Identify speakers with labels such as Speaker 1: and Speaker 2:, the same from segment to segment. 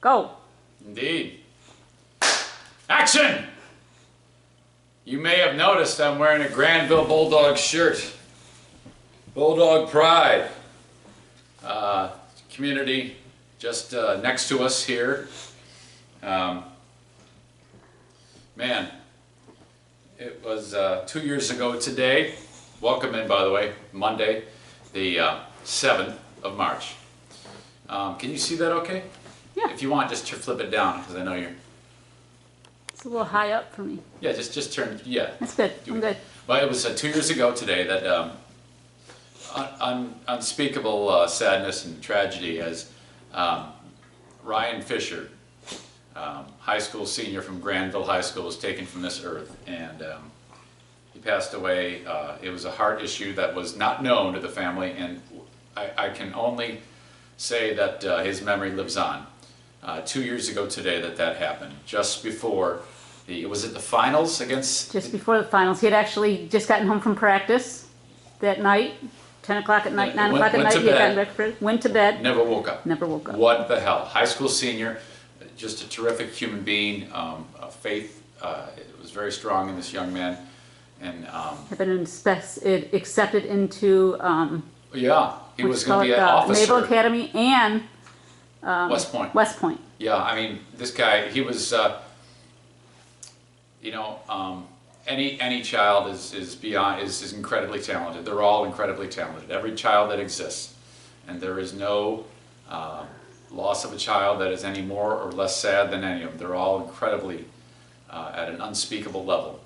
Speaker 1: Go.
Speaker 2: Indeed. Action! You may have noticed I'm wearing a Granville Bulldog shirt. Bulldog Pride. Community just next to us here. Man, it was 2 years ago today. Welcome in, by the way, Monday, the 7th of March. Can you see that okay?
Speaker 1: Yeah.
Speaker 2: If you want, just flip it down, because I know you're...
Speaker 1: It's a little high up for me.
Speaker 2: Yeah, just turn, yeah.
Speaker 1: That's good. I'm good.
Speaker 2: Well, it was 2 years ago today that unspeakable sadness and tragedy as Ryan Fischer, high school senior from Granville High School, was taken from this earth, and he passed away. It was a heart issue that was not known to the family, and I can only say that his memory lives on. 2 years ago today that happened, just before was it the finals against...
Speaker 1: Just before the finals. He had actually just gotten home from practice that night, 10 o'clock at night, 9 o'clock at night. He had gotten back from practice, went to bed.
Speaker 2: Never woke up.
Speaker 1: Never woke up.
Speaker 2: What the hell? High school senior, just a terrific human being. Faith was very strong in this young man. And
Speaker 1: had been accepted into...
Speaker 2: yeah, he was going to be an officer.
Speaker 1: Naval Academy and...
Speaker 2: West Point.
Speaker 1: West Point.
Speaker 2: Yeah, I mean, this guy, he was, any child is incredibly talented. They're all incredibly talented. Every child that exists, and there is no loss of a child that is any more or less sad than any of them. They're all incredibly at an unspeakable level.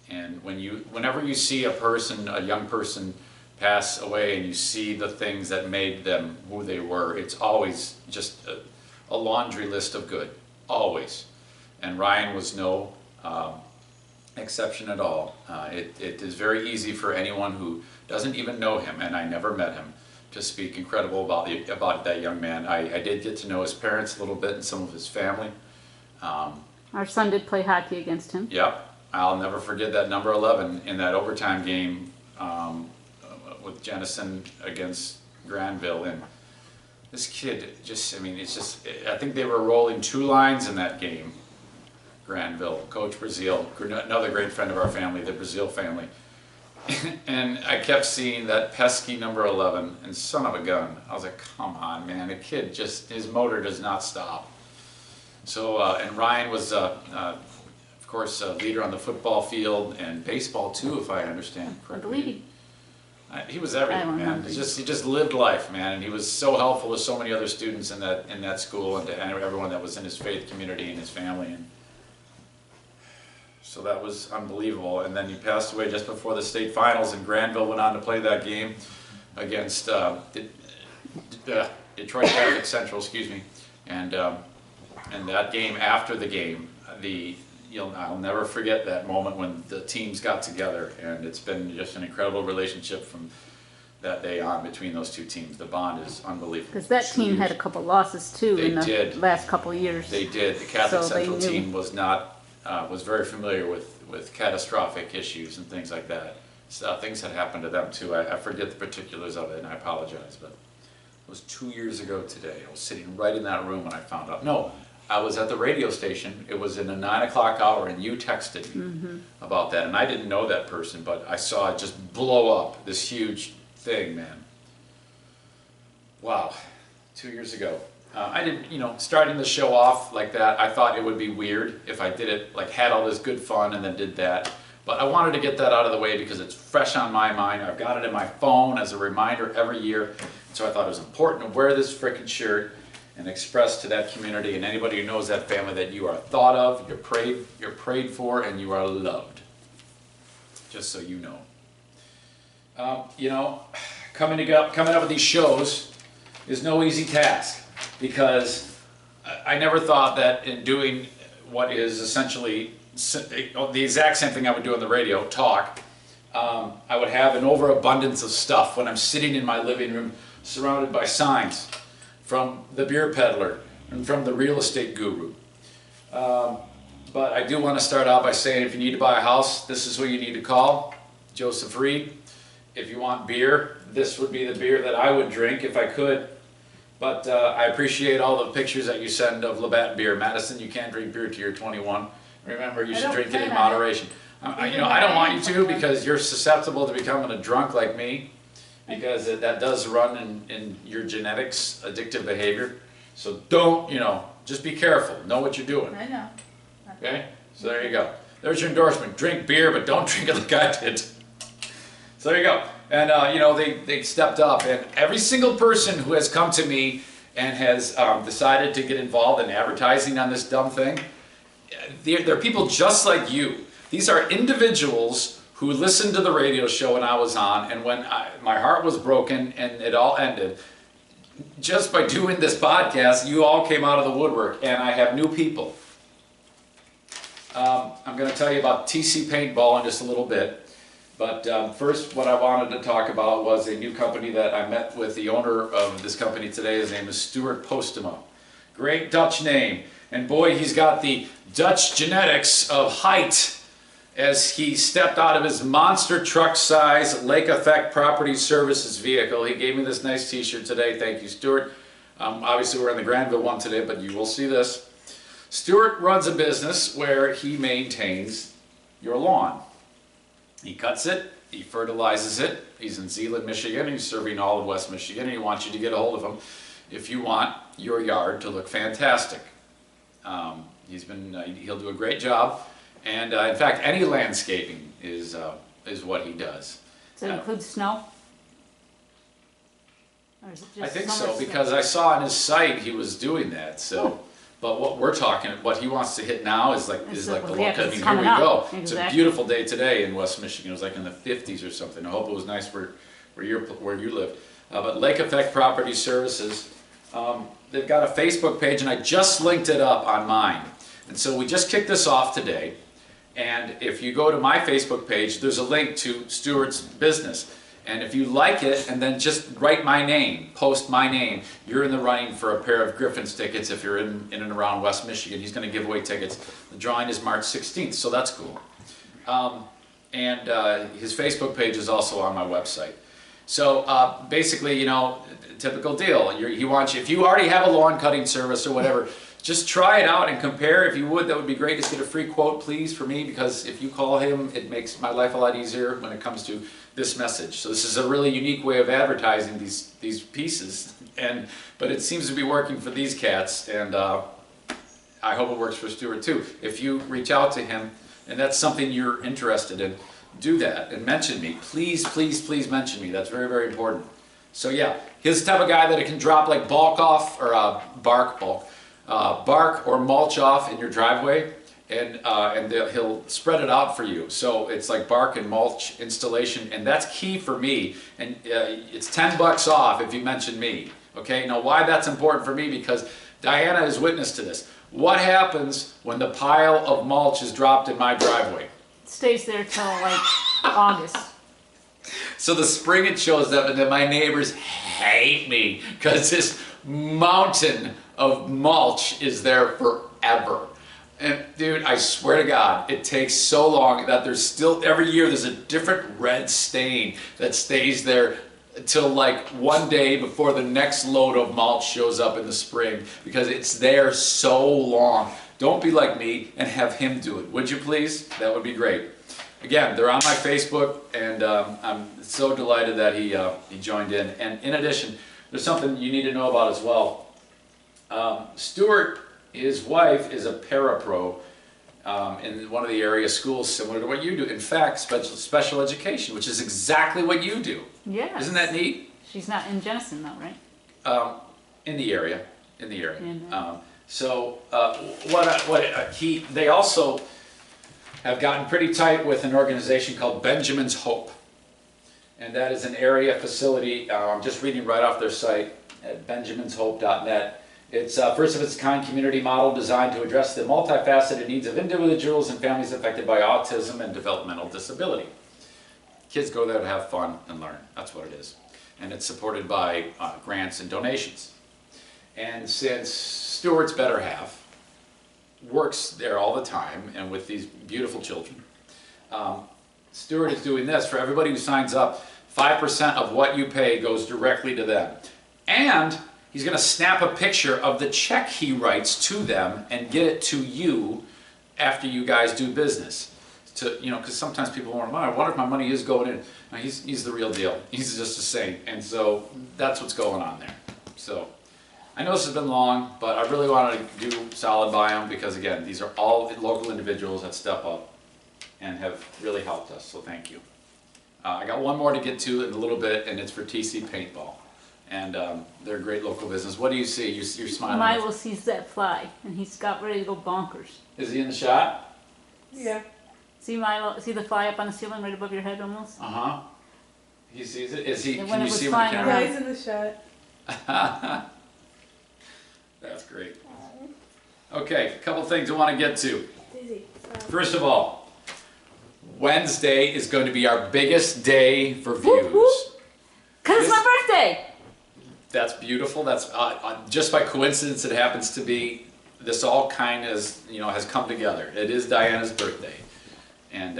Speaker 2: And whenever you see a young person pass away and you see the things that made them who they were, it's always just a laundry list of good, always. And Ryan was no exception at all. It is very easy for anyone who doesn't even know him, and I never met him, to speak incredible about that young man. I did get to know his parents a little bit and some of his family.
Speaker 1: Our son did play hockey against him.
Speaker 2: Yep, I'll never forget that number 11 in that overtime game with Madison against Granville, and this kid just, I think they were rolling 2 lines in that game. Granville, Coach Brazil, another great friend of our family, the Brazil family. And I kept seeing that pesky number 11, and son of a gun. I was like, come on, man, the kid just, his motor does not stop. So, and Ryan was, of course, a leader on the football field and baseball too, if I understand correctly.
Speaker 1: I believe
Speaker 2: he was everything, man. He just lived life, man, and he was so helpful to so many other students in that school, and to everyone that was in his faith community and his family. And so that was unbelievable. And then he passed away just before the state finals, and Granville went on to play that game against Detroit Catholic Central, excuse me. And that game, after the game, I'll never forget that moment when the teams got together, and it's been just an incredible relationship from that day on between those two teams. The bond is unbelievable.
Speaker 1: Because that team had a couple losses too in the last couple of years.
Speaker 2: They did. The Catholic Central team was very familiar with catastrophic issues and things like that. So, things had happened to them too. I forget the particulars of it, and I apologize, but it was 2 years ago today. I was sitting right in that room when I found out. No, I was at the radio station. It was in the 9 o'clock hour, and you texted me about that. And I didn't know that person, but I saw it just blow up, this huge thing, man. Wow, 2 years ago. I didn't, starting the show off like that, I thought it would be weird if I did it, had all this good fun and then did that. But I wanted to get that out of the way because it's fresh on my mind. I've got it in my phone as a reminder every year. So I thought it was important to wear this frickin' shirt and express to that community and anybody who knows that family that you are thought of, you're prayed for, and you are loved. Just so you know. Coming up with these shows is no easy task, because I never thought that in doing what is essentially the exact same thing I would do on the radio, talk, I would have an overabundance of stuff when I'm sitting in my living room surrounded by signs from the beer peddler and from the real estate guru. But I do want to start out by saying, if you need to buy a house, this is who you need to call, Joseph Reed. If you want beer, this would be the beer that I would drink if I could. But I appreciate all the pictures that you send of Labatt beer. Madison, you can't drink beer till you're 21. Remember, you should drink it in moderation. I don't want you to, because you're susceptible to becoming a drunk like me, because that does run in your genetics, addictive behavior. So don't, just be careful. Know what you're doing.
Speaker 1: I know.
Speaker 2: Okay? So there you go. There's your endorsement. Drink beer, but don't drink it like I did. So there you go. And, they stepped up. And every single person who has come to me and has decided to get involved in advertising on this dumb thing, they're people just like you. These are individuals who listened to the radio show when I was on, and when my heart was broken and it all ended, just by doing this podcast, you all came out of the woodwork, and I have new people. I'm going to tell you about TC Paintball in just a little bit, but first what I wanted to talk about was a new company that I met with the owner of this company today. His name is Stuart Postema. Great Dutch name, and boy, he's got the Dutch genetics of height, as he stepped out of his monster truck size Lake Effect Property Services vehicle. He gave me this nice t-shirt today. Thank you, Stuart. Obviously we're in the Granville one today, but you will see this. Stuart runs a business where he maintains your lawn. He cuts it, he fertilizes it. He's in Zeeland, Michigan. He's serving all of West Michigan, and he wants you to get a hold of him if you want your yard to look fantastic. He'll do a great job. And in fact, any landscaping is what he does.
Speaker 1: Does it include snow? Or is it just
Speaker 2: I think
Speaker 1: summer
Speaker 2: so,
Speaker 1: snow?
Speaker 2: because I saw on his site he was doing that. So, but what he wants to hit now is like the look. I mean, here we go.
Speaker 1: Exactly.
Speaker 2: It's a beautiful day today in West Michigan. It was like in the 50s or something. I hope it was nice where you live. But Lake Effect Property Services, they've got a Facebook page, and I just linked it up on mine. And so we just kicked this off today. And if you go to my Facebook page, there's a link to Stuart's business. And if you like it, and then just write my name, post my name, you're in the running for a pair of Griffin's tickets if you're in and around West Michigan. He's going to give away tickets. The drawing is March 16th, so that's cool. His Facebook page is also on my website. So basically, typical deal. He wants you, if you already have a lawn cutting service or whatever, just try it out and compare. If you would, that would be great. Just get a free quote, please, for me, because if you call him, it makes my life a lot easier when it comes to this message. So this is a really unique way of advertising these pieces, but it seems to be working for these cats, and I hope it works for Stuart too. If you reach out to him, and that's something you're interested in, do that and mention me. Please, please, please mention me. That's very, very important. So yeah, he's the type of guy that it can drop like bark or mulch off in your driveway, and he'll spread it out for you. So it's like bark and mulch installation, and that's key for me. And it's $10 off if you mention me. Okay, now why that's important for me? Because Diana is witness to this. What happens when the pile of mulch is dropped in my driveway?
Speaker 1: It stays there till like August.
Speaker 2: So the spring it shows up, and then my neighbors hate me because this mountain of mulch is there forever. And dude, I swear to God, it takes so long that there's still, every year there's a different red stain that stays there till like one day before the next load of mulch shows up in the spring, because it's there so long. Don't be like me and have him do it, would you please? That would be great. Again, they're on my Facebook, and I'm so delighted that he joined in. And in addition, there's something you need to know about as well. Stuart, his wife, is a parapro in one of the area schools similar to what you do. In fact, special education, which is exactly what you do.
Speaker 1: Yeah.
Speaker 2: Isn't that neat?
Speaker 1: She's not in Jenison though, right?
Speaker 2: In the area. They also have gotten pretty tight with an organization called Benjamin's Hope. And that is an area facility, I'm just reading right off their site at benjaminshope.net. It's a first of its kind community model designed to address the multifaceted needs of individuals and families affected by autism and developmental disability. Kids go there to have fun and learn, that's what it is. And it's supported by grants and donations. And since Stuart's better half works there all the time and with these beautiful children, Stuart is doing this for everybody who signs up. 5% of what you pay goes directly to them. And He's going to snap a picture of the check he writes to them and get it to you after you guys do business. Because sometimes people wonder, I wonder if my money is going in. No, he's the real deal. He's just a saint. And so that's what's going on there. So I know this has been long, but I really wanted to do solid by him because, again, these are all local individuals that step up and have really helped us. So thank you. I got one more to get to in a little bit, and it's for TC Paintball. And they're a great local business. What do you see? You're smiling.
Speaker 1: Milo sees that fly, and he's got ready to go bonkers.
Speaker 2: Is he in the shot?
Speaker 1: Yeah. See Milo? See the fly up on the ceiling right above your head almost?
Speaker 2: Uh-huh. He sees it? Is he?
Speaker 1: And
Speaker 2: Can you see him in the camera?
Speaker 3: Yeah, he's in the shot.
Speaker 2: That's great. Okay, a couple things I want to get to.
Speaker 3: Daisy.
Speaker 2: First of all, Wednesday is going to be our biggest day for views.
Speaker 1: Whoop, whoop. 'Cause it's my birthday!
Speaker 2: That's beautiful. That's just by coincidence it happens to be. This all kind of has come together. It is Diana's birthday, and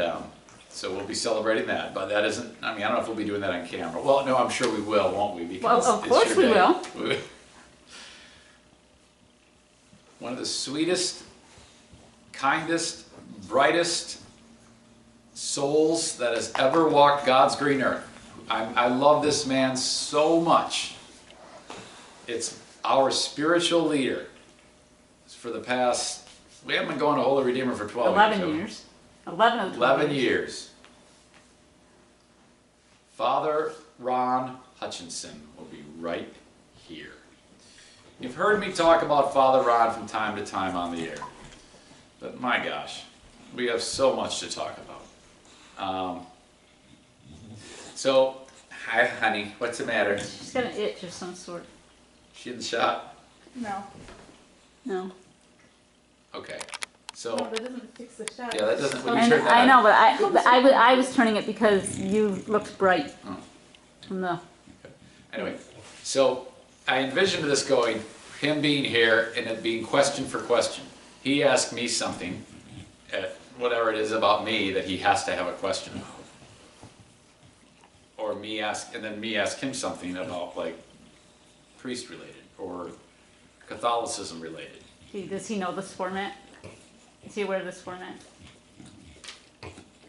Speaker 2: so we'll be celebrating that. But that isn't. I mean, I don't know if we'll be doing that on camera. Well, no, I'm sure we will, won't we?
Speaker 1: Because well, of course we will.
Speaker 2: One of the sweetest, kindest, brightest souls that has ever walked God's green earth. I love this man so much. It's our spiritual leader for the past, we haven't been going to Holy Redeemer for 12
Speaker 1: years. 11 of
Speaker 2: 11 years. Father Ron Hutchinson will be right here. You've heard me talk about Father Ron from time to time on the air. But my gosh, we have so much to talk about. So, hi honey, what's the matter?
Speaker 1: She's got an itch of some sort.
Speaker 2: She in the shot?
Speaker 3: No.
Speaker 1: No.
Speaker 2: Okay. So.
Speaker 3: No, that doesn't fix the shot.
Speaker 2: Yeah, that doesn't. When you
Speaker 1: And
Speaker 2: turn that
Speaker 1: I know,
Speaker 2: on.
Speaker 1: but I was turning it because you looked bright.
Speaker 2: Oh.
Speaker 1: From the.
Speaker 2: Okay. Anyway, so I envisioned this going, him being here and it being question for question. He asked me something, whatever it is about me that he has to have a question about. Or me ask him something about like priest related or Catholicism related.
Speaker 1: Does he know this format? Is he aware of this format?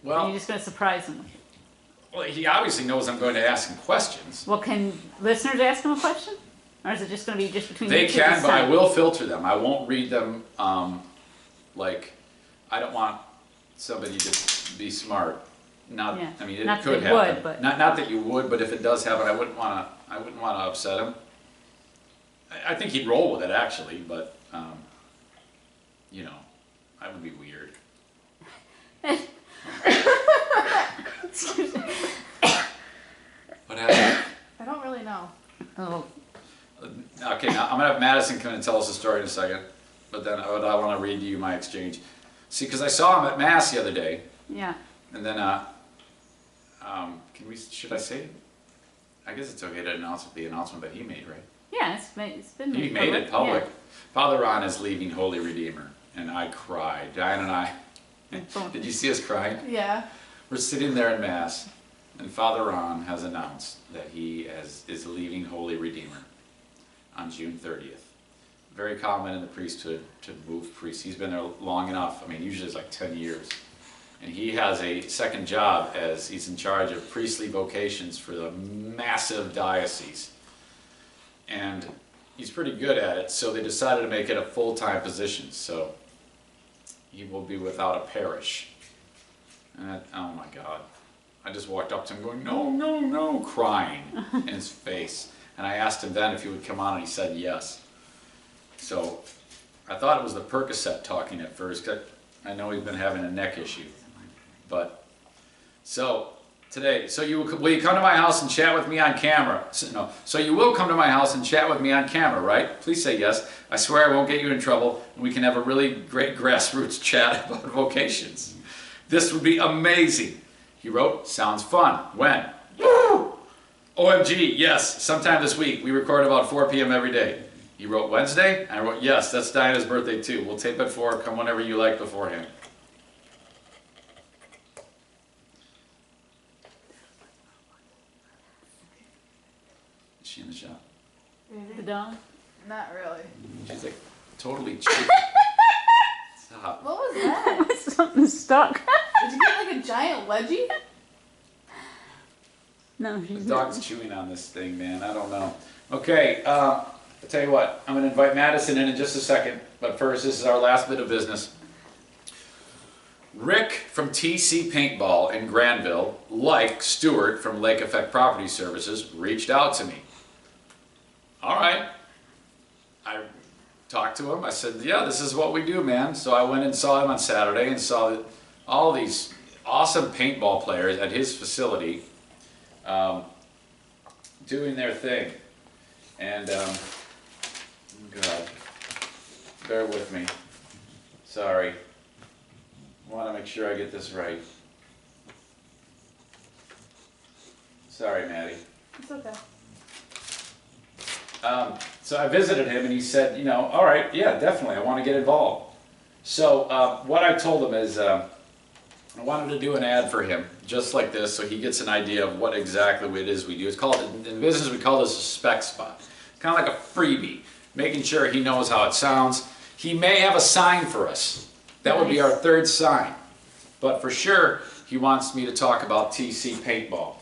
Speaker 2: Well,
Speaker 1: are you just going to surprise him?
Speaker 2: Well, he obviously knows I'm going to ask him questions.
Speaker 1: Well, can listeners ask him a question? Or is it just going to be just between
Speaker 2: They
Speaker 1: you two
Speaker 2: can,
Speaker 1: this
Speaker 2: but I
Speaker 1: time?
Speaker 2: will filter them. I won't read them like, I don't want somebody to be smart. Not,
Speaker 1: Yeah.
Speaker 2: I mean, it
Speaker 1: Not that
Speaker 2: could
Speaker 1: they
Speaker 2: happen.
Speaker 1: would, but-
Speaker 2: Not that you would, but if it does happen, I wouldn't want to upset him. I think he'd roll with it actually, but that would be weird.
Speaker 1: Excuse me.
Speaker 2: What happened?
Speaker 3: I don't really know.
Speaker 1: Oh,
Speaker 2: Okay, now I'm gonna have Madison come in and tell us a story in a second, but then I want to read to you my exchange. See, because I saw him at Mass the other day,
Speaker 1: yeah.
Speaker 2: and then should I say it? I guess it's okay to announce the announcement that he made, right?
Speaker 1: Yeah, it's been
Speaker 2: He made it public. Father Ron is leaving Holy Redeemer, and I cried. Diane and I. Did you see us crying?
Speaker 3: Yeah.
Speaker 2: We're sitting there in Mass, and Father Ron has announced that he is leaving Holy Redeemer on June 30th. Very common in the priesthood to move priests. He's been there long enough. I mean, usually it's like 10 years. And he has a second job as he's in charge of priestly vocations for the massive diocese. And he's pretty good at it, so they decided to make it a full-time position. So he will be without a parish. And oh my God. I just walked up to him going, no, no, no, crying in his face. And I asked him then if he would come on, and he said yes. So I thought it was the Percocet talking at first. I know he's been having a neck issue. But, so, today, will you come to my house and chat with me on camera? So you will come to my house and chat with me on camera, right? Please say yes. I swear I won't get you in trouble, and we can have a really great grassroots chat about vocations. This would be amazing. He wrote, sounds fun. When? OMG, yes, sometime this week. We record about 4 p.m. every day. He wrote Wednesday, and I wrote, yes, that's Diana's birthday too. We'll tape at 4, come whenever you like beforehand. Is she in the shop?
Speaker 1: The dog?
Speaker 3: Not really.
Speaker 2: She's like totally chewing. Stop.
Speaker 3: What was that?
Speaker 1: Something stuck.
Speaker 3: Did you get like a giant wedgie?
Speaker 1: No,
Speaker 2: The
Speaker 1: she's
Speaker 2: dog's
Speaker 1: not.
Speaker 2: chewing on this thing, man. I don't know. Okay, I'll tell you what. I'm going to invite Madison in just a second. But first, this is our last bit of business. Rick from TC Paintball in Granville, like Stuart from Lake Effect Property Services, reached out to me. All right. I talked to him. I said, yeah, this is what we do, man. So I went and saw him on Saturday and saw all these awesome paintball players at his facility doing their thing. And, God, bear with me. Sorry. I want to make sure I get this right. Sorry, Maddie.
Speaker 3: It's okay.
Speaker 2: So I visited him and he said, you know, all right, yeah, definitely, I want to get involved. So what I told him is I wanted to do an ad for him, just like this, so he gets an idea of what exactly it is we do. It's called, in business we call this a spec spot. It's kind of like a freebie, making sure he knows how it sounds. He may have a sign for us. That would be our third sign. But for sure, he wants me to talk about TC Paintball.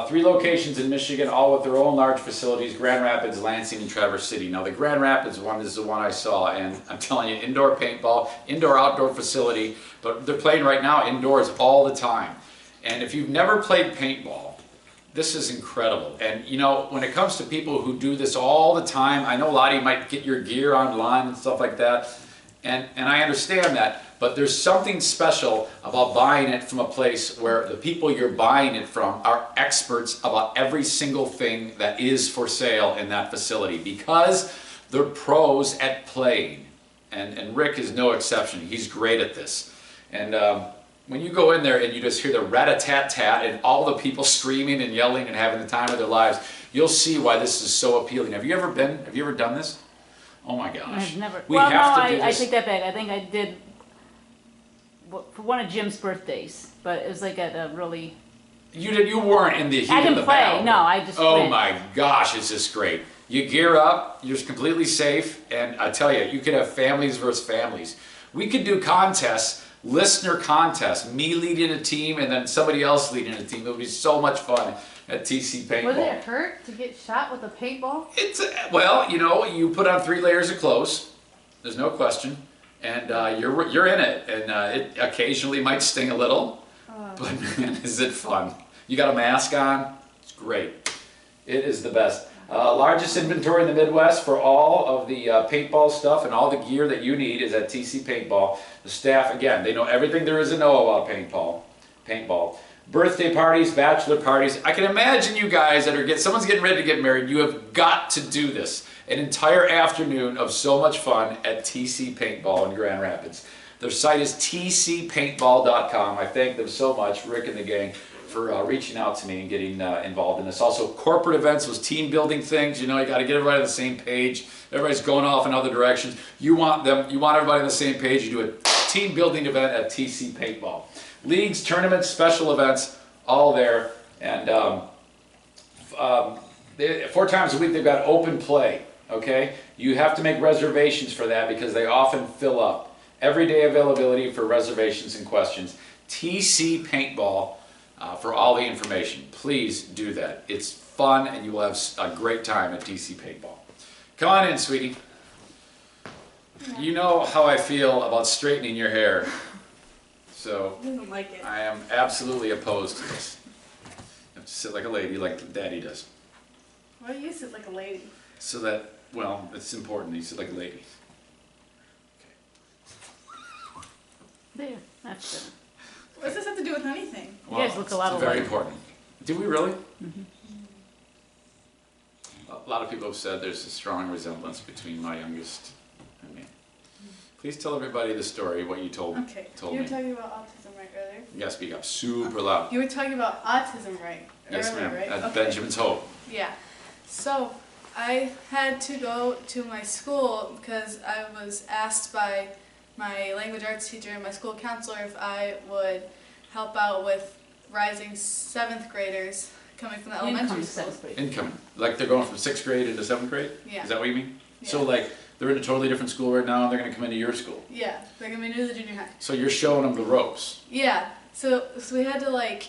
Speaker 2: 3 locations in Michigan, all with their own large facilities: Grand Rapids, Lansing, and Traverse City. Now the Grand Rapids one is the one I saw, and I'm telling you, indoor paintball, indoor-outdoor facility, but they're playing right now indoors all the time. And if you've never played paintball, this is incredible. And you know, when it comes to people who do this all the time, I know a lot of you might get your gear online and stuff like that, and I understand that. But there's something special about buying it from a place where the people you're buying it from are experts about every single thing that is for sale in that facility, because they're pros at playing. And Rick is no exception. He's great at this. And when you go in there and you just hear the rat-a-tat-tat and all the people screaming and yelling and having the time of their lives, you'll see why this is so appealing. Have you ever done this? Oh my gosh.
Speaker 1: I've never.
Speaker 2: We have to do this.
Speaker 1: I take that back. I think I did for one of Jim's birthdays, but it was like at a really.
Speaker 2: You weren't in the heat
Speaker 1: I
Speaker 2: of
Speaker 1: didn't
Speaker 2: the
Speaker 1: play.
Speaker 2: battle.
Speaker 1: No, I just.
Speaker 2: Oh
Speaker 1: went.
Speaker 2: my gosh, it's just great. You gear up, you're completely safe, and I tell you, you could have families versus families. We could do contests, listener contests, me leading a team and then somebody else leading a team. It would be so much fun at TC Paintball.
Speaker 3: Would it hurt to get shot with a paintball?
Speaker 2: Well, you know, you put on 3 layers of clothes. There's no question. And you're in it, and it occasionally might sting a little, but man, is it fun. You got a mask on, it's great. It is the best. Largest inventory in the Midwest for all of the paintball stuff and all the gear that you need is at TC Paintball. The staff, again, they know everything there is to know about paintball. Birthday parties, bachelor parties. I can imagine you guys that someone's getting ready to get married, you have got to do this. An entire afternoon of so much fun at TC Paintball in Grand Rapids. Their site is tcpaintball.com. I thank them so much, Rick and the gang, for reaching out to me and getting involved in this. Also, corporate events, those team building things, you know, you got to get everybody on the same page. Everybody's going off in other directions. You want everybody on the same page. You do a team building event at TC Paintball. Leagues, tournaments, special events, all there. And 4 times a week they've got open play. Okay, you have to make reservations for that because they often fill up. Everyday availability for reservations and questions. TC Paintball for all the information. Please do that. It's fun and you will have a great time at TC Paintball. Come on in, sweetie. You know how I feel about straightening your hair. So
Speaker 3: I don't like it.
Speaker 2: I am absolutely opposed to this. You have to sit like a lady like Daddy does.
Speaker 3: Why do you sit like a lady?
Speaker 2: So that, well, it's important. You sit like a lady.
Speaker 1: There, that's it.
Speaker 3: What does this have to do with anything?
Speaker 1: You guys look a lot
Speaker 2: It's very
Speaker 1: alike.
Speaker 2: important. Do we really? Mm-hmm. A lot of people have said there's a strong resemblance between my youngest and me. Please tell everybody the story, what you told me.
Speaker 3: Okay, you were talking about autism right earlier?
Speaker 2: You gotta speak up super loud.
Speaker 3: You were talking about autism right
Speaker 2: Yes,
Speaker 3: earlier,
Speaker 2: ma'am.
Speaker 3: right?
Speaker 2: At
Speaker 3: Okay.
Speaker 2: Benjamin's Hope.
Speaker 3: Yeah. So, I had to go to my school because I was asked by my language arts teacher and my school counselor if I would help out with rising 7th graders coming from the elementary
Speaker 1: Incoming
Speaker 3: school.
Speaker 1: 7th grade.
Speaker 2: Incoming. Like they're going from 6th grade into 7th grade?
Speaker 3: Yeah.
Speaker 2: Is that what you mean? So like, they're in a totally different school right now, and they're gonna come into your school.
Speaker 3: Yeah, they're gonna be new to the junior high.
Speaker 2: So you're showing them the ropes.
Speaker 3: Yeah, so we had to like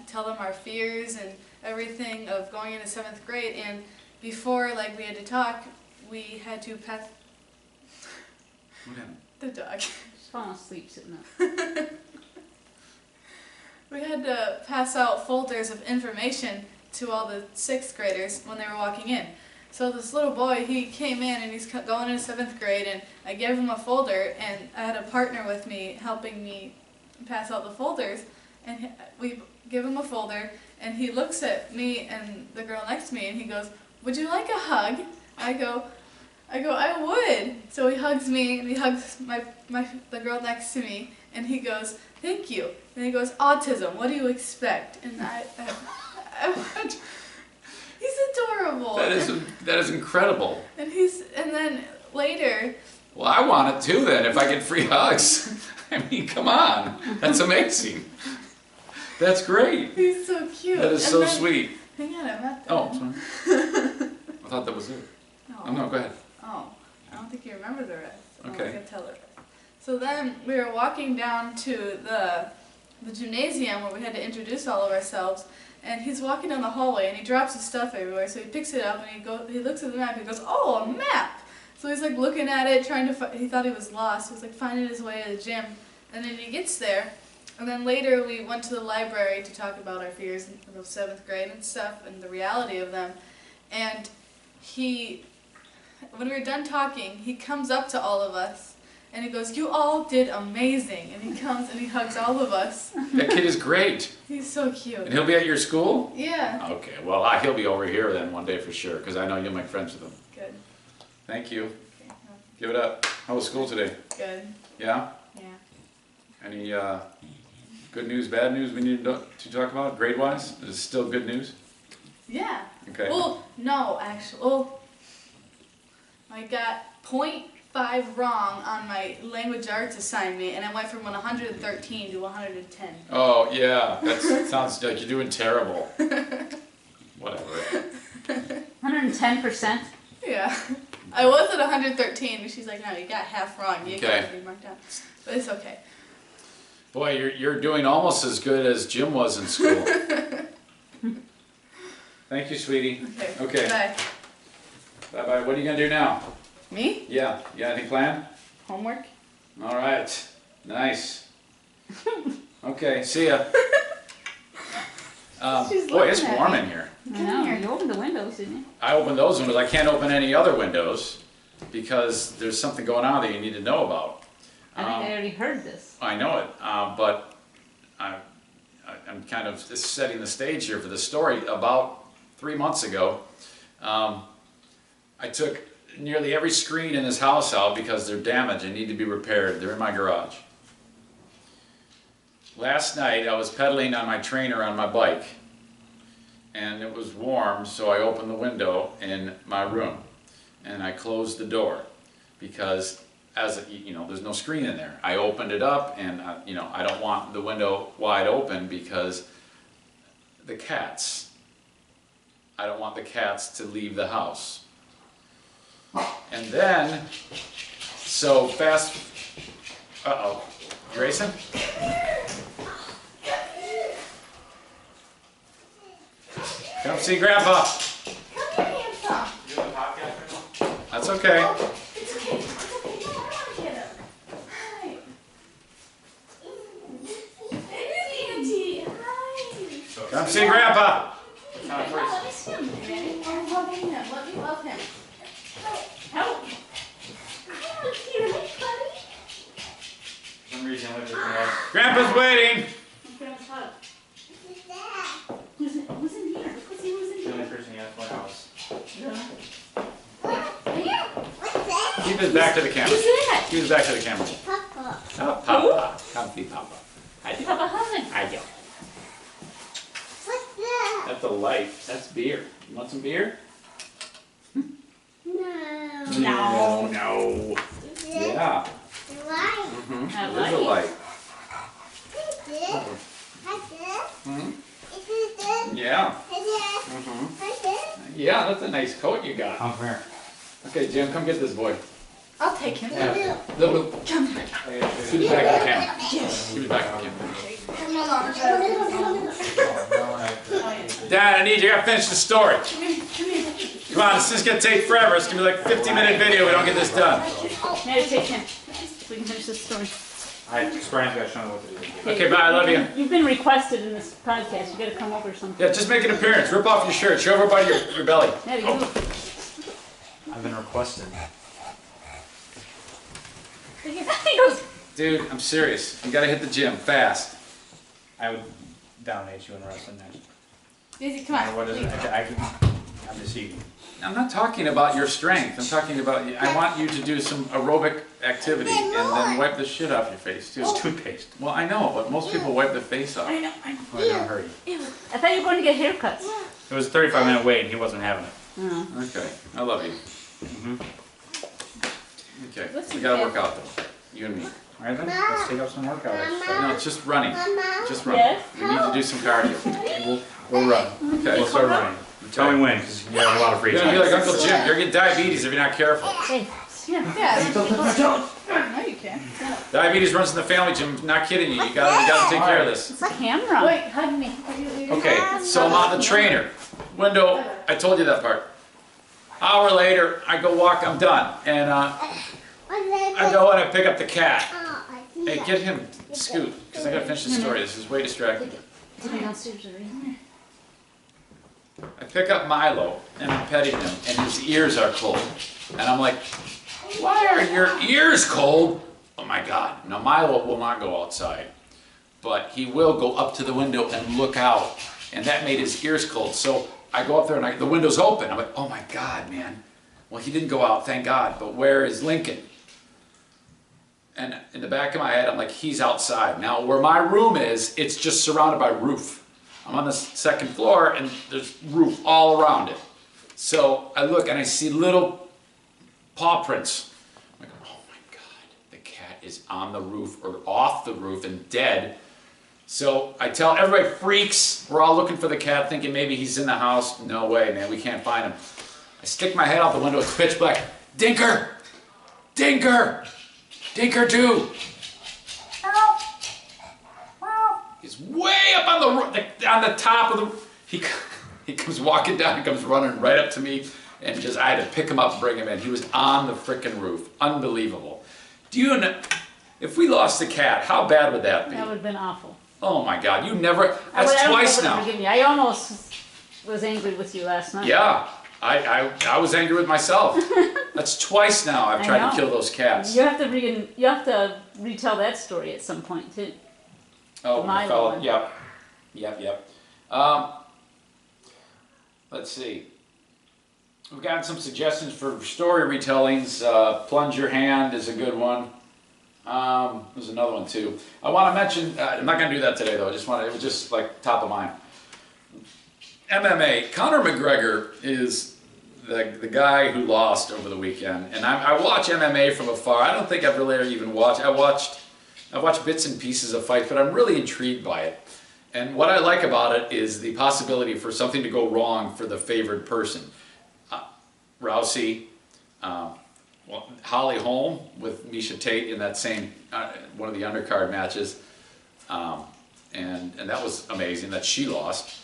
Speaker 3: tell them our fears and everything of going into 7th grade, and before like we had to talk, we had to pass
Speaker 2: What happened?
Speaker 3: the dog.
Speaker 1: She's falling asleep sitting up.
Speaker 3: We had to pass out folders of information to all the 6th graders when they were walking in. So this little boy, he came in and he's going into 7th grade, and I gave him a folder, and I had a partner with me helping me pass out the folders, and we give him a folder, and he looks at me and the girl next to me, and he goes, "Would you like a hug?" I go, "I would." So he hugs me, and he hugs the girl next to me, and he goes, "Thank you." And he goes, "Autism, what do you expect?" And I went, he's adorable.
Speaker 2: That is incredible.
Speaker 3: And then later.
Speaker 2: Well, I want it too then, if I get free hugs. I mean, come on. That's amazing. That's great.
Speaker 3: He's so cute.
Speaker 2: That is so sweet.
Speaker 3: Hang on, I'm not
Speaker 2: Oh,
Speaker 3: done.
Speaker 2: sorry. I thought that was it. Oh, no, go ahead.
Speaker 3: Oh, I don't think you remember the rest.
Speaker 2: Okay.
Speaker 3: I can tell the rest. So then we were walking down to the gymnasium where we had to introduce all of ourselves, and he's walking down the hallway and he drops his stuff everywhere. So he picks it up and he looks at the map and he goes, "Oh, a map!" So he's like looking at it, he thought he was lost. He was like finding his way to the gym, and then he gets there. And then later we went to the library to talk about our fears of 7th grade and stuff and the reality of them. And when we were done talking, he comes up to all of us and he goes, "You all did amazing." And he comes and he hugs all of us.
Speaker 2: That kid is great.
Speaker 3: He's so cute.
Speaker 2: And he'll be at your school?
Speaker 3: Yeah.
Speaker 2: Okay, well, he'll be over here then one day for sure, because I know you'll make friends with him.
Speaker 3: Good.
Speaker 2: Thank you.
Speaker 3: Okay.
Speaker 2: Give it up. How was school today?
Speaker 3: Good.
Speaker 2: Yeah?
Speaker 3: Yeah.
Speaker 2: Any good news, bad news we need to talk about, grade-wise? Is it still good news?
Speaker 3: Yeah.
Speaker 2: Okay.
Speaker 3: Well, no, actually. Well, I got 0.5 wrong on my language arts assignment, and I went from 113 to 110.
Speaker 2: Oh, yeah. That sounds like you're doing terrible. Whatever.
Speaker 1: 110%.
Speaker 3: Yeah. I was at 113, and she's like, "No, you got half wrong. You got to be marked down." But it's okay.
Speaker 2: Boy, you're doing almost as good as Jim was in school. Thank you, sweetie. Okay.
Speaker 3: Bye.
Speaker 2: Bye-bye. What are you going to do now?
Speaker 3: Me?
Speaker 2: Yeah. You got anything planned?
Speaker 3: Homework?
Speaker 2: All right. Nice. Okay, see ya. Boy, it's warm in here.
Speaker 1: I know. You opened the windows, didn't you?
Speaker 2: I opened those windows. I can't open any other windows because there's something going on that you need to know about.
Speaker 1: I think I already heard this.
Speaker 2: I know it, but I'm kind of setting the stage here for the story. About 3 months ago, I took nearly every screen in this house out because they're damaged and need to be repaired. They're in my garage. Last night I was pedaling on my trainer on my bike, and it was warm, so I opened the window in my room and I closed the door because, there's no screen in there. I opened it up, and I don't want the window wide open because the cats. I don't want the cats to leave the house. And then, so fast. Uh-oh, Grayson? Come see Grandpa.
Speaker 3: Come here, Grandpa.
Speaker 2: You have a podcast right now? That's okay.
Speaker 3: It's okay. It's okay. No, I don't want to get him. Hi. Auntie. Hi.
Speaker 2: Come see Grandpa.
Speaker 3: Let me see him. You ready? I'm loving him. Let me love him. Help. Come on, here, buddy.
Speaker 2: For some reason, I just Grandpa's waiting.
Speaker 3: Grandpa's hug.
Speaker 1: Who's in here? Let's see who's in
Speaker 2: The
Speaker 1: here.
Speaker 2: only person he has in my house.
Speaker 1: Yeah.
Speaker 2: Keep his back to the camera.
Speaker 1: Who's that?
Speaker 2: Keep his back to the camera.
Speaker 4: Papa.
Speaker 2: Oh, Papa. Come see Papa. Hi,
Speaker 1: Papa Husband.
Speaker 2: Hi, Joe.
Speaker 4: What's that?
Speaker 2: That's a light. That's beer. You want some beer?
Speaker 4: No.
Speaker 1: No.
Speaker 2: No.
Speaker 4: Is it
Speaker 2: Yeah.
Speaker 4: light?
Speaker 2: Mm-hmm.
Speaker 1: A
Speaker 2: It is a light.
Speaker 4: Is it? Is it?
Speaker 2: Mm-hmm.
Speaker 4: Is it?
Speaker 2: Yeah.
Speaker 4: Is it?
Speaker 2: Mm-hmm.
Speaker 4: Is it?
Speaker 2: Yeah, that's a nice coat you got.
Speaker 5: Come here.
Speaker 2: Okay, Jim, come get this boy.
Speaker 3: I'll take him.
Speaker 2: Yeah. Little,
Speaker 3: Come here.
Speaker 2: give me back of the camera.
Speaker 3: Yes.
Speaker 2: Give me back of the camera.
Speaker 3: Come on.
Speaker 2: Dad, I need you. I gotta finish the story.
Speaker 3: Come here.
Speaker 2: Come on, this is gonna take forever. It's gonna be like a 15-minute video. We don't get this done.
Speaker 1: Now take him. So we can finish this story.
Speaker 5: Brian's got to show me what to do.
Speaker 2: Okay, bye. I love you.
Speaker 1: You've been requested in this podcast. You gotta come over sometime.
Speaker 2: Yeah, just make an appearance. Rip off your shirt. Show everybody your belly.
Speaker 1: Yeah, you go.
Speaker 5: I've been requested.
Speaker 1: He goes.
Speaker 2: Dude, I'm serious. You gotta hit the gym fast.
Speaker 5: I would dominate you in a wrestling match.
Speaker 3: Daisy, come on.
Speaker 5: What is it? I'm deceiving.
Speaker 2: I'm not talking about your strength. I'm talking about, I want you to do some aerobic activity and then wipe the shit off your face too.
Speaker 5: It's toothpaste.
Speaker 2: Well, I know, but most people wipe their face off.
Speaker 1: I know.
Speaker 5: Well, don't hurry.
Speaker 1: Ew. I thought you were going to get haircuts.
Speaker 5: It was a 35-minute wait and he wasn't having it.
Speaker 1: Oh.
Speaker 2: Okay, I love you.
Speaker 5: Mm-hmm.
Speaker 2: Okay,
Speaker 1: Listen,
Speaker 2: we gotta
Speaker 1: Dad.
Speaker 2: work out though. You and me.
Speaker 5: All right then, let's take up some workout exercise.
Speaker 2: No, it's just running. Just running.
Speaker 1: Yes?
Speaker 2: We need to do some cardio.
Speaker 5: We'll run.
Speaker 2: Okay.
Speaker 5: We'll start running. Tell me when, because you have a lot of free
Speaker 2: You're gonna be
Speaker 5: time.
Speaker 2: like Uncle Jim. You're gonna get diabetes if you're not careful.
Speaker 1: Hey, yeah.
Speaker 3: Yeah. No, you can't.
Speaker 2: Diabetes runs in the family, Jim. Not kidding you. You gotta take care of this.
Speaker 1: It's a camera.
Speaker 3: Wait, hug me.
Speaker 2: Okay, so I'm on the trainer. Window, I told you that part. Hour later, I go walk, I'm done. And I go and I pick up the cat. Hey, get him, Scoot, because I gotta finish the story. This is way distracting.
Speaker 1: Take him downstairs already.
Speaker 2: I pick up Milo and I'm petting him, and his ears are cold. And I'm like, why are your ears cold? Oh my God. Now Milo will not go outside, but he will go up to the window and look out. And that made his ears cold. So I go up there and the window's open. I'm like, oh my God, man. Well, he didn't go out, thank God. But where is Lincoln? And in the back of my head, I'm like, he's outside. Now, where my room is, it's just surrounded by roof. I'm on the second floor, and there's roof all around it. So I look, and I see little paw prints. I'm like, oh my God, the cat is on the roof or off the roof and dead. So I tell everybody, freaks. We're all looking for the cat, thinking maybe he's in the house. No way, man, we can't find him. I stick my head out the window, it's pitch black. Dinker! Dinker! Dinker 2! He's way up on the top of the. He comes walking down. He comes running right up to me, and I had to pick him up, and bring him in. He was on the frickin' roof. Unbelievable. Do you know? If we lost the cat, how bad would that be?
Speaker 1: That would have been awful.
Speaker 2: Oh my God! You never.
Speaker 1: I
Speaker 2: That's
Speaker 1: don't
Speaker 2: twice
Speaker 1: know if I
Speaker 2: now.
Speaker 1: forgive you. I almost was angry with you last night.
Speaker 2: Yeah, I was angry with myself. That's twice now I've
Speaker 1: I
Speaker 2: tried
Speaker 1: know.
Speaker 2: to kill those cats.
Speaker 1: You have to retell that story at some point too.
Speaker 2: Oh,
Speaker 1: The
Speaker 2: my
Speaker 1: Milo
Speaker 2: fellow.
Speaker 1: one.
Speaker 2: Yep. Let's see. We've gotten some suggestions for story retellings. Plunge Your Hand is a good one. There's another one too. I want to mention. I'm not going to do that today though. It was just like top of mind. MMA. Conor McGregor is the guy who lost over the weekend, and I watch MMA from afar. I don't think I've really even watched. I've watched bits and pieces of fights, but I'm really intrigued by it. And what I like about it is the possibility for something to go wrong for the favored person. Rousey, Holly Holm with Misha Tate in that same one of the undercard matches, and that was amazing that she lost.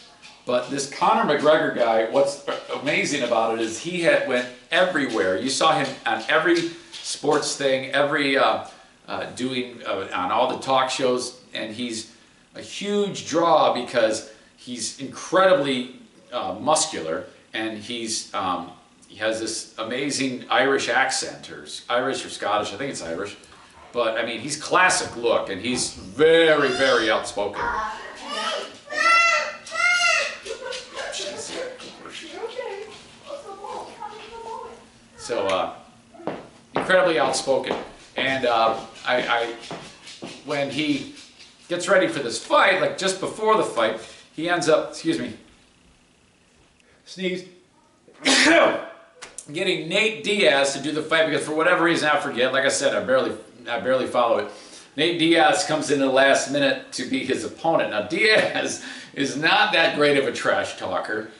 Speaker 2: But this Conor McGregor guy, what's amazing about it is he went everywhere. You saw him on every sports thing, every doing on all the talk shows, and he's a huge draw because he's incredibly muscular, and he has this amazing Irish accent, or Irish or Scottish, I think it's Irish. But I mean, he's classic look, and he's very, very outspoken. So, incredibly outspoken. And when he gets ready for this fight, like just before the fight, he ends up, sneeze, getting Nate Diaz to do the fight because for whatever reason, I forget, like I said, I barely follow it. Nate Diaz comes in the last minute to be his opponent. Now Diaz is not that great of a trash talker.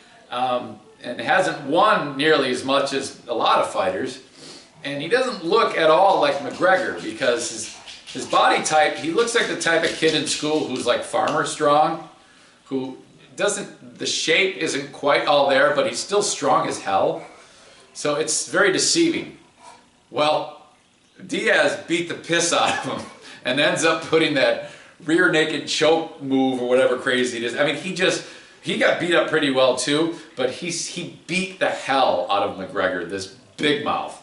Speaker 2: and hasn't won nearly as much as a lot of fighters. And he doesn't look at all like McGregor because his body type, he looks like the type of kid in school who's like farmer strong, who doesn't, the shape isn't quite all there, but he's still strong as hell. So it's very deceiving. Well, Diaz beat the piss out of him and ends up putting that rear naked choke move or whatever crazy it is. I mean, he got beat up pretty well too, but he beat the hell out of McGregor, this big mouth.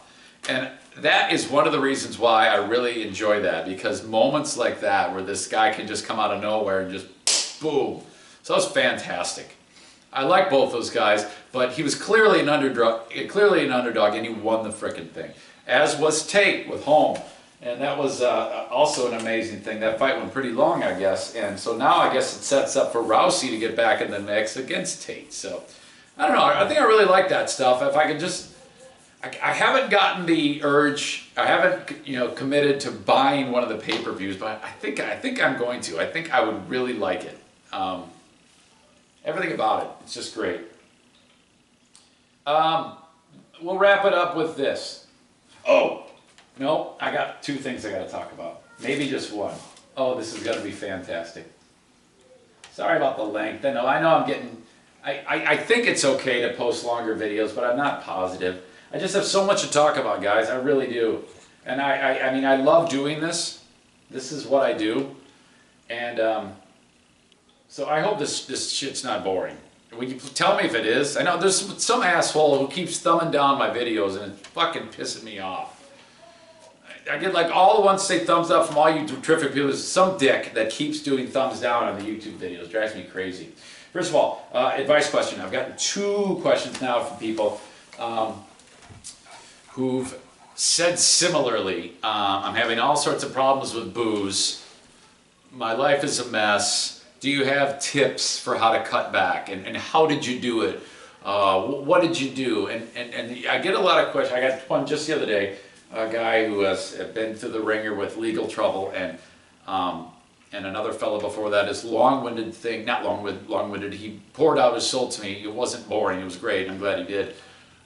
Speaker 2: And that is one of the reasons why I really enjoy that, because moments like that where this guy can just come out of nowhere and just boom. So that was fantastic. I like both those guys, but he was clearly an underdog, and he won the frickin' thing. As was Tate with Holm, and that was also an amazing thing. That fight went pretty long, I guess, and so now I guess it sets up for Rousey to get back in the mix against Tate. So I don't know. I think I really like that stuff. If I could just. I haven't gotten the urge. I haven't, committed to buying one of the pay-per-views, but I think I'm going to. I think I would really like it. Everything about it, it's just great. We'll wrap it up with this. Oh, no, I got two things I got to talk about. Maybe just one. Oh, this is going to be fantastic. Sorry about the length. I know I'm getting. I think it's okay to post longer videos, but I'm not positive. I just have so much to talk about, guys. I really do. And I mean, I love doing this. This is what I do. And so I hope this shit's not boring. Will you tell me if it is? I know there's some asshole who keeps thumbing down my videos and it's fucking pissing me off. I get like all the ones say thumbs up from all you terrific people. There's some dick that keeps doing thumbs down on the YouTube videos. Drives me crazy. First of all, advice question. I've gotten 2 questions now from people who've said similarly, I'm having all sorts of problems with booze. My life is a mess. Do you have tips for how to cut back? And how did you do it? What did you do? And I get a lot of questions. I got one just the other day, a guy who has been through the ringer with legal trouble, and another fellow before that, his long-winded thing, not long-winded, he poured out his soul to me. It wasn't boring, it was great, I'm glad he did.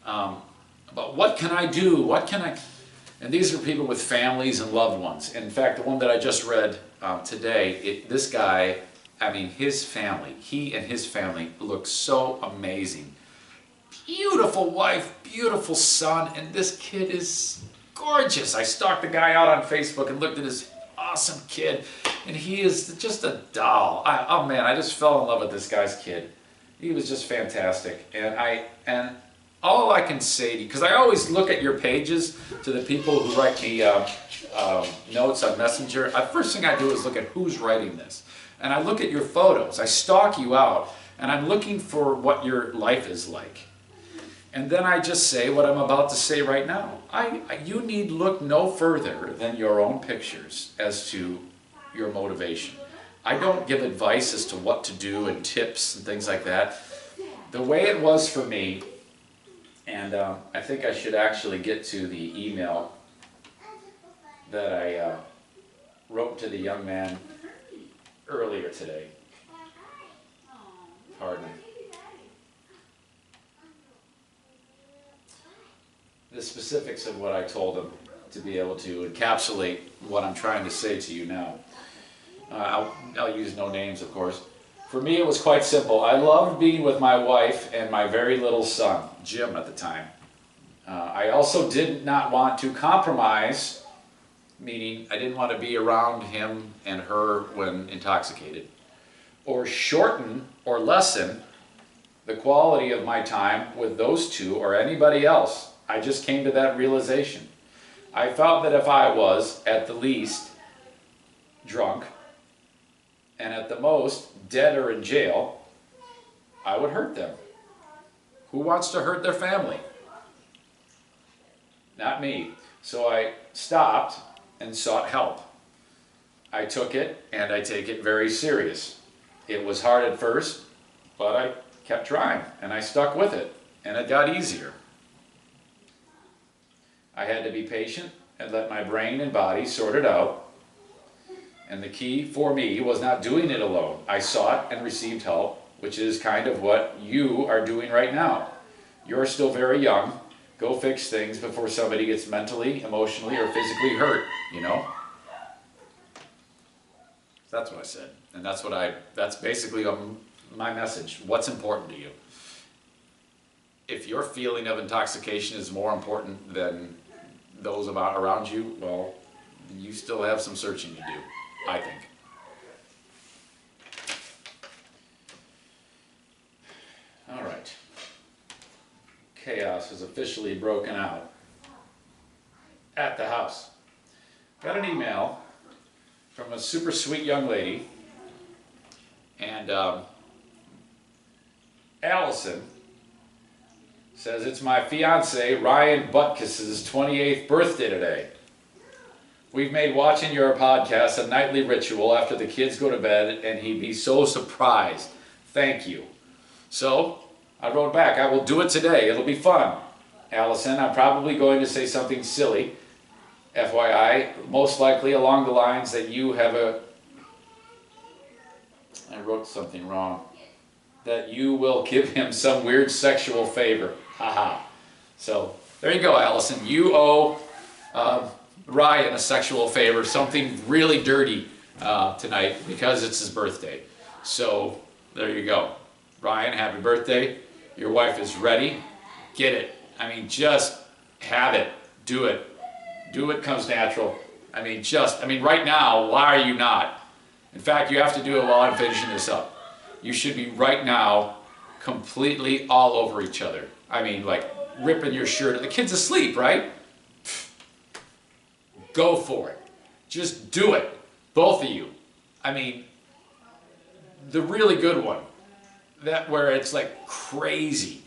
Speaker 2: But what can I do? What can I... And these are people with families and loved ones. In fact, the one that I just read today, this guy, I mean, his family, he and his family look so amazing. Beautiful wife, beautiful son, and this kid is gorgeous. I stalked the guy out on Facebook and looked at his awesome kid, and he is just a doll. Oh man, I just fell in love with this guy's kid. He was just fantastic, and all I can say, because I always look at your pages to the people who write me notes on Messenger. The first thing I do is look at who's writing this. And I look at your photos. I stalk you out, and I'm looking for what your life is like. And then I just say what I'm about to say right now. You need look no further than your own pictures as to your motivation. I don't give advice as to what to do and tips and things like that. The way it was for me, and I think I should actually get to the email that I wrote to the young man earlier today. Pardon. The specifics of what I told him to be able to encapsulate what I'm trying to say to you now. I'll use no names, of course. For me, it was quite simple. I loved being with my wife and my very little son, Jim at the time. I also did not want to compromise, meaning I didn't want to be around him and her when intoxicated, or shorten or lessen the quality of my time with those two or anybody else. I just came to that realization. I felt that if I was, at the least, drunk, and at the most, dead or in jail, I would hurt them. Who wants to hurt their family? Not me. So I stopped and sought help. I took it, and I take it very serious. It was hard at first, but I kept trying, and I stuck with it, and it got easier. I had to be patient and let my brain and body sort it out. And the key for me was not doing it alone. I sought and received help, which is kind of what you are doing right now. You're still very young. Go fix things before somebody gets mentally, emotionally, or physically hurt, you know? That's what I said. And that's basically my message. What's important to you? If your feeling of intoxication is more important than those around you, well, you still have some searching to do, I think. All right. Chaos has officially broken out at the house. Got an email from a super sweet young lady, and Allison says, it's my fiance Ryan Butkus's 28th birthday today. We've made watching your podcast a nightly ritual after the kids go to bed, and he'd be so surprised. Thank you. So I wrote back, I will do it today. It'll be fun. Allison, I'm probably going to say something silly. FYI, most likely along the lines that you have I wrote something wrong. That you will give him some weird sexual favor. Haha. So there you go, Allison. You owe Ryan a sexual favor, something really dirty tonight because it's his birthday. So there you go. Ryan, happy birthday. Your wife is ready. Get it. I mean, just have it. Do it. Do what comes natural. I mean, right now, why are you not? In fact, you have to do it while I'm finishing this up. You should be right now completely all over each other. I mean, like ripping your shirt. The kid's asleep, right? Go for it. Just do it. Both of you. I mean, the really good one. That where it's like crazy.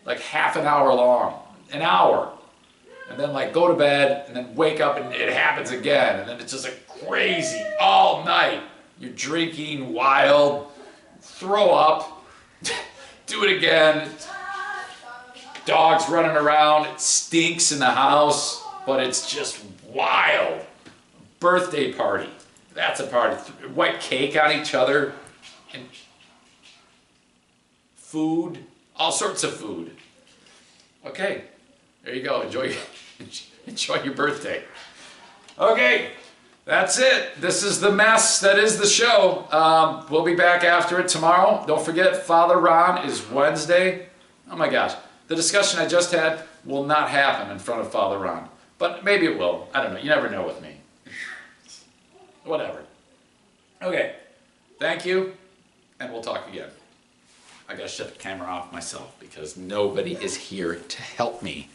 Speaker 2: Like half an hour long. An hour. And then like go to bed and then wake up and it happens again. And then it's just like crazy all night. You're drinking wild. Throw up. Do it again. Dogs running around. It stinks in the house. But it's just wild. Birthday party. That's a party. White cake on each other. And food. All sorts of food. Okay. There you go. Enjoy your birthday. Okay. That's it. This is the mess that is the show. We'll be back after it tomorrow. Don't forget, Father Ron is Wednesday. Oh my gosh. The discussion I just had will not happen in front of Father Ron. But maybe it will. I don't know. You never know with me. Whatever. Okay. Thank you. And we'll talk again. I gotta shut the camera off myself because nobody is here to help me.